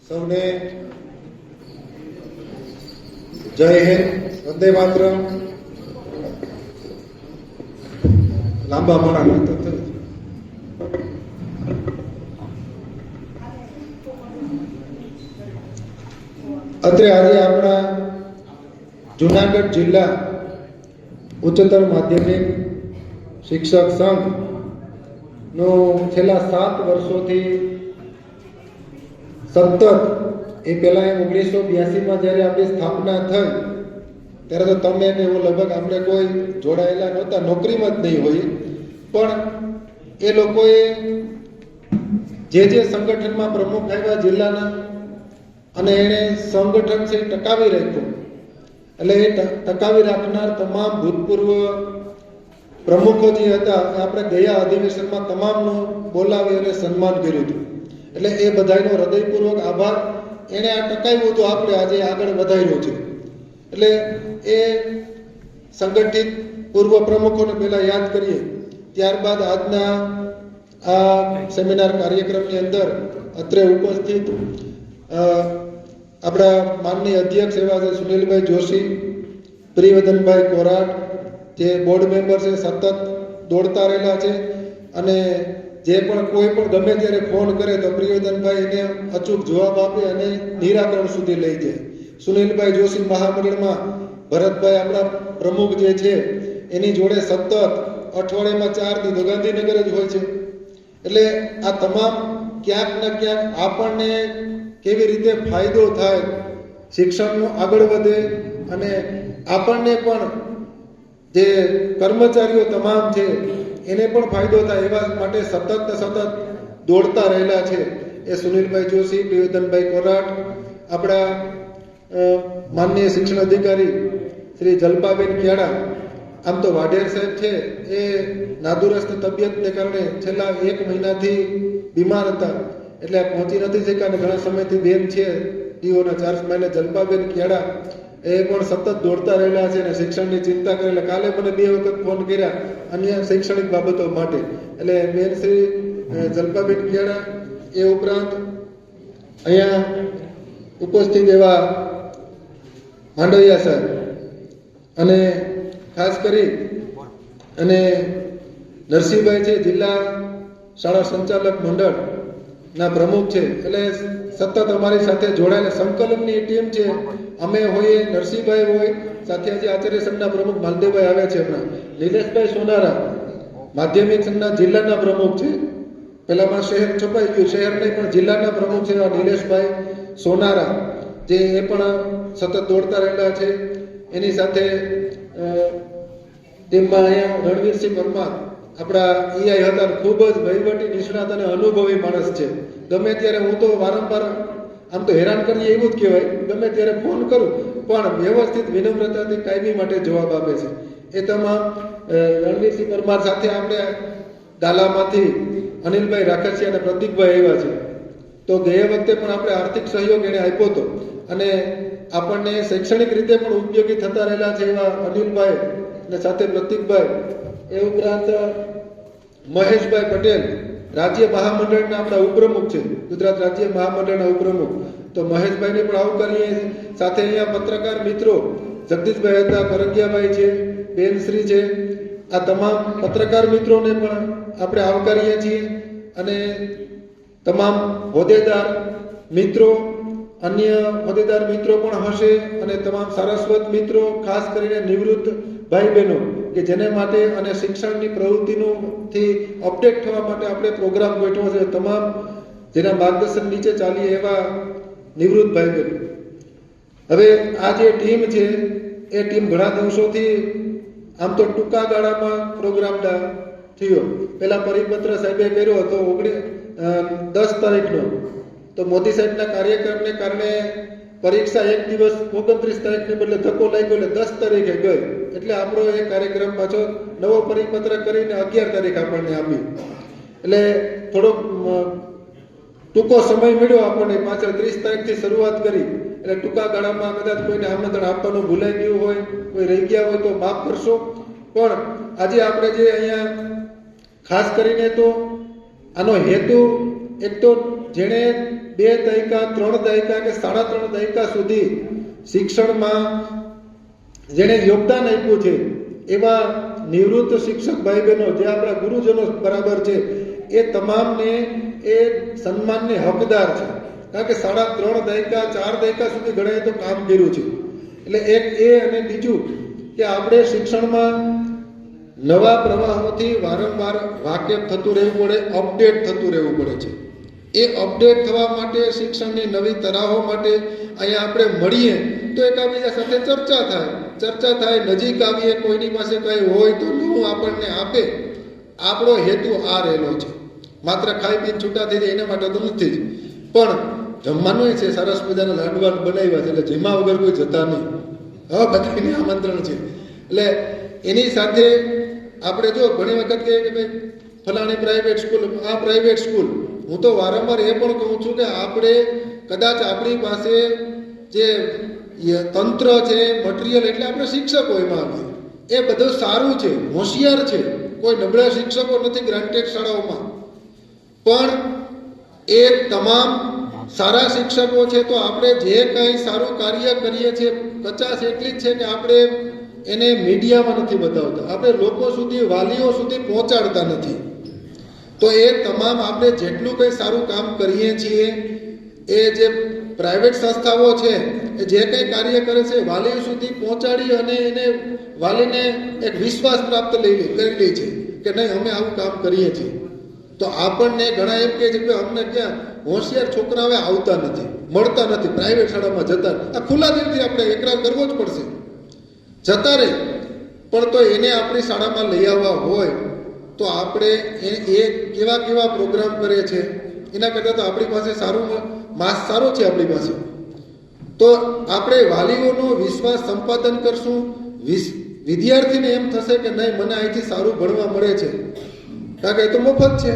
સૌને જય હિન્દ, વંદે માતરમ. લાંબા મોડા નહોતા. અત્રે આજે આપણા જુનાગઢ જિલ્લા ઉચ્ચતર માધ્યમિક શિક્ષક સંઘ નું છેલ્લા 7 વર્ષોથી સતત એ પહેલા 1982માં જ્યારે આપણી સ્થાપના થઈ ત્યારે તો તમે ને એવું લગભગ આપણે કોઈ જોડાયેલા નહોતા, નોકરીમાં જ નહીં હોય, પણ એ લોકોએ જે સંગઠનમાં પ્રમુખ આવ્યા જિલ્લાના અને એણે સંગઠન છે ટકાવી રાખ્યું. એટલે એ ટકાવી રાખનાર તમામ ભૂતપૂર્વ પ્રમુખો જે હતા આપણે ગયા અધિવેશનમાં તમામનું બોલાવી અને સન્માન કર્યું હતું. એટલે એ બધાનો હૃદયપૂર્વક આભાર. એણે આ ટકાવ્યું હતું, આપણે આજે આગળ વધાર્યું છે. એટલે એ સંગઠિત પૂર્વ પ્રમુખોને પહેલા યાદ કરીએ, ત્યારબાદ આજના આ સેમિનાર કાર્યક્રમની અંદર અત્રે ઉપસ્થિત આપણા માનનીય અધ્યક્ષ એવા છે સુનિલભાઈ જોશી, પ્રિયવદનભાઈ કોરાટ, જે બોર્ડ મેમ્બર છે, સતત દોડતા રહેલા છે અને જે પણ કોઈ પણ ગમે ત્યારે ફોન કરે તો પ્રિયવદનભાઈ એને અચૂક જવાબ આપે અને નિરાકરણ સુધી લઈ જાય. સુનિલભાઈ જોશી મહામંડળમાં ભરતભાઈ આપણા પ્રમુખ જે છે એની જોડે સતત અઠવાડિયામાં 4 દી તો ગાંધીનગર જ હોય છે. એટલે આ તમામ ક્યાંક ને ક્યાંક આપણને કેવી રીતે ફાયદો થાય, શિક્ષણનું આગળ વધે અને આપણને પણ જે કર્મચારીઓ તમામ છે એને પણ ફાયદો થાય એવા માટે સતત દોડતા રહેલા છે. એ સુનિલભાઈ જોશી, પ્રિયવદનભાઈ કોરાટ, આપણા માનનીય શિક્ષણ અધિકારી શ્રી જલ્પાબેન ક્યાડા. આમ તો વાઢેર સાહેબ છે એ નાદુરસ્ત તબિયતને કારણે છેલ્લા 1 મહિનાથી બીમાર હતા, એટલે પહોંચી નથી શક્યા અને ઘણા સમયથી બેન છે ડીઓના 4 મહિને જલ્પાબેન ક્યાડા એ પણ સતત દોડતા રહેલા છે અને શિક્ષણની ચિંતા કરેલા. કાલે મને 2 વખત ફોન કર્યા અન્ય શૈક્ષણિક બાબતો માટે. એટલે બેન શ્રી જલ્પાબેન ક્યાડા, એ ઉપરાંત અહીંયા ઉપસ્થિત એવા માંડવિયા સાહેબ અને ખાસ કરી અને નરસિંહભાઈ છે, જિલ્લા શાળા સંચાલક મંડળ ના પ્રમુખ છે. એટલે સતત અમારી સાથે જોડાયેલા સંકલનની ટીમ છે. અમે હોઈએ, નરસિંહભાઈ હોય, સાથે આજે આચાર્ય સંઘના પ્રમુખ માલદેવભાઈ આવ્યા છે હમણાં, નિલેશભાઈ સોનારા માધ્યમિક સંઘના જિલ્લાના પ્રમુખ છે. પહેલામાં શહેર છપાઈ ગયું, શહેર નહીં પણ જિલ્લાના પ્રમુખ છે નિલેશભાઈ સોનારા, જે એ પણ સતત દોડતા રહેલા છે. એની સાથે ટીમમાં અહીંયા રણવીરસિંહ પરમાર આપણા ઈઆઈ હતા, ખૂબ જ વહીવટી નિષ્ણાત અને અનુભવી માણસ છે. ગમે ત્યારે હું તો વારંવાર આમ તો હેરાન કરીએ એવું જ કહેવાય, ગમે ત્યારે ફોન કરું પણ વ્યવસ્થિત વિનમ્રતાથી કાયમી માટે જવાબ આપે છે. એ તમામ રણવીરસિંહ પરમાર સાથે આપણે ડાલામાંથી અનિલભાઈ રાખસિયા અને પ્રતિકભાઈ આવ્યા છે. તો ગયા વખતે પણ આપણે આર્થિક સહયોગ એને આપ્યો હતો અને આપણને શૈક્ષણિક રીતે પણ ઉપયોગી થતા રહેલા છે એવા અનિલભાઈ અને સાથે પ્રતિકભાઈ. એ ઉપરાંત મહેશભાઈ પટેલ રાજ્ય મહામંડળના આપણા ઉપપ્રમુખ છે, ગુજરાત રાજ્ય મહામંડળના ઉપપ્રમુખ. તો મહેશભાઈને પણ આવકારીએ. સાથે અહીંયા પત્રકાર મિત્રો જગદીશભાઈ હતા, પરગિયાભાઈ છે, બેનશ્રી છે, આ તમામ પત્રકાર મિત્રોને પણ આપણે આવકારીએ છીએ. અને તમામ હોદ્દેદાર મિત્રો, અન્ય હોદ્દેદાર મિત્રો પણ હશે અને તમામ સારસ્વત મિત્રો, ખાસ કરીને નિવૃત્ત ભાઈ બહેનો કે જેને માટે અને શિક્ષણની પ્રવૃત્તિનું થી અપડેટ થવા માટે આપણે પ્રોગ્રામ ગોઠવ્યો છે. તમામ જેના માર્ગદર્શન નીચે ચાલીએ એવા નિવૃત્ત ભાઈ બહેનો. હવે આ જે ટીમ છે એ ટીમ ઘણા દિવસોથી આમ તો ટૂંકા ગાળામાં પ્રોગ્રામ થયો. પહેલા પરિપત્ર સાહેબે કર્યો હતો 10 તારીખનો, તો મોદી સાહેબના કાર્યક્રમને કારણે પરીક્ષા એક દિવસ 29 તારીખને બદલે ધક્કો લાગ્યો એટલે 10 તારીખે ગઈ. એટલે આપણો એ કાર્યક્રમ પાછો નવો પરિપત્ર કરીને 11 તારીખ આપણને આપી. એટલે થોડોક ટૂંકો સમય મળ્યો આપણને. પાછળ 30 તારીખથી શરૂઆત કરી એટલે ટૂંકા ગાળામાં કદાચ કોઈને આમંત્રણ આપવાનું ભૂલાઈ ગયું હોય, કોઈ રહી ગયા હોય તો માફ કરશો. પણ આજે આપણે જે અહીંયા ખાસ કરીને તો આનો હેતુ એક તો જેણે 2 દાયકા 3 દાયકા કે 3.5 દાયકા સુધી શિક્ષણમાં જેણે યોગદાન આપ્યું છે એવા નિવૃત્ત શિક્ષક ભાઈ બહેનો જે આપણા ગુરુજનો બરાબર છે એ તમામને એ સન્માનને હકદાર છે. કારણ કે 3.5 દાયકા 4 દાયકા સુધી ઘણાએ તો કામ કર્યું છે. એટલે એક એ અને બીજું કે આપણે શિક્ષણમાં નવા પ્રવાહોથી વારંવાર વાકેફ થતું રહેવું પડે, અપડેટ થતું રહેવું પડે છે. એ અપડેટ થવા માટે શિક્ષણની નવી તરાહો માટે અહીંયા આપણે મળીએ તો એકબીજા સાથે ચર્ચા થાય, નજીક આવીએ, કોઈની પાસે કંઈ હોય તો નવું આપણને આપે. આપણો હેતુ આ રહેલો છે. માત્ર ખાઈ પીને છૂટા થઈ જાય એના માટે તો નથી જ, પણ જમવાનું છે સરસ મજાના લાડવા બનાવ્યા છે એટલે જમ્યા વગર કોઈ જતા નહીં. હા, બધાને આમંત્રણ છે. એટલે એની સાથે આપણે જો ઘણી વખત કહીએ કે ભાઈ ફલાણી પ્રાઇવેટ સ્કૂલ, આ પ્રાઇવેટ સ્કૂલ, હું તો વારંવાર એ પણ કહું છું કે આપણે કદાચ આપણી પાસે જે તંત્ર છે, મટીરિયલ, એટલે આપણે શિક્ષકો એમાં આવીએ, એ બધું સારું છે, હોશિયાર છે, કોઈ નબળા શિક્ષકો નથી ગ્રાન્ટેડ શાળાઓમાં, પણ એ તમામ સારા શિક્ષકો છે. તો આપણે જે કંઈ સારું કાર્ય કરીએ છીએ કચાશ એટલી જ છે કે આપણે એને મીડિયામાં નથી બતાવતા, આપણે લોકો સુધી, વાલીઓ સુધી પહોંચાડતા નથી. તો એ તમામ આપણે જેટલું કંઈ સારું કામ કરીએ છીએ એ જે પ્રાઇવેટ સંસ્થાઓ છે એ જે કંઈ કાર્ય કરે છે વાલીઓ સુધી પહોંચાડી અને એને વાલીને એક વિશ્વાસ પ્રાપ્ત કરી લે છે કે નહીં અમે આવું કામ કરીએ છીએ. તો આપણને ઘણા એમ કહે છે કે અમને ક્યાં હોશિયાર છોકરા હવે આવતા નથી, મળતા નથી, પ્રાઇવેટ શાળામાં જતા. આ ખુલ્લા દિલથી આપણે એકરાર કરવો જ પડશે, જતા રહે. પણ તો એને આપણી શાળામાં લઈ આવવા હોય તો આપણે એ કેવા પ્રોગ્રામ કરે છે એના કરતાં તો આપણી પાસે માસ સારો છે આપણી પાસે. તો આપણે વાલીઓનો વિશ્વાસ સંપાદન કરશું. વિદ્યાર્થીને એમ થશે કે નહીં મને અહીંથી સારું ભણવા મળે છે, કારણ કે એ તો મફત છે.